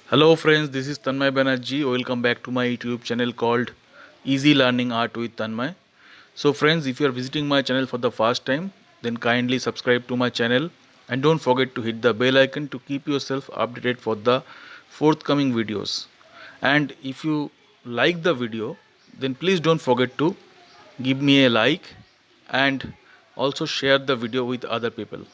Hello friends, this is Tanmoy Banerjee. Welcome back to my YouTube channel called Easy Learning Art with Tanmoy. So friends, if you are visiting my channel for the first time, then kindly subscribe to my channel and don't forget to hit the bell icon to keep yourself updated for the forthcoming videos. And if you like the video, then please don't forget to give me a like and also share the video with other people.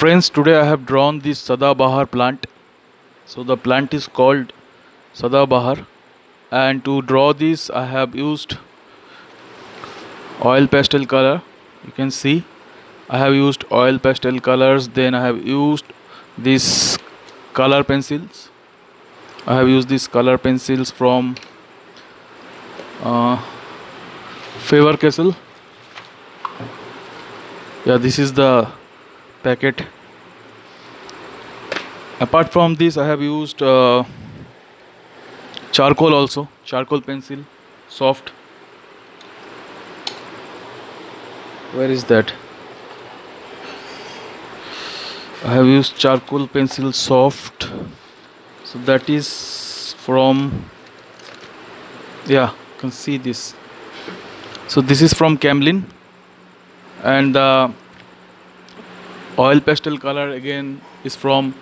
friends, today I have drawn this Sadabahar plant. So the plant is called Sadabahar, and to draw this I have used oil pastel color. You can see I have used oil pastel colors. Then I have used these color pencils. I have used these color pencils from uh, Faber Castle. Yeah, this is the packet. Apart from this, I have used charcoal also, charcoal pencil, soft. Where is that? I have used charcoal pencil soft. So that is from, yeah, you can see this. So this is from Camlin, and the oil pastel color again is from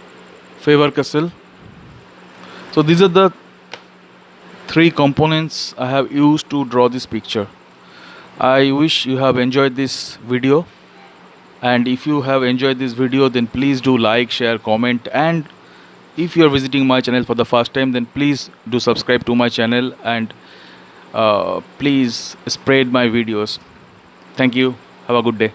Faber Castle. So these are the three components I have used to draw this picture. I wish you have enjoyed this video, and if you have enjoyed this video, then please do like, share, comment, and if you are visiting my channel for the first time, then please do subscribe to my channel, and please spread my videos. Thank you. Have a good day.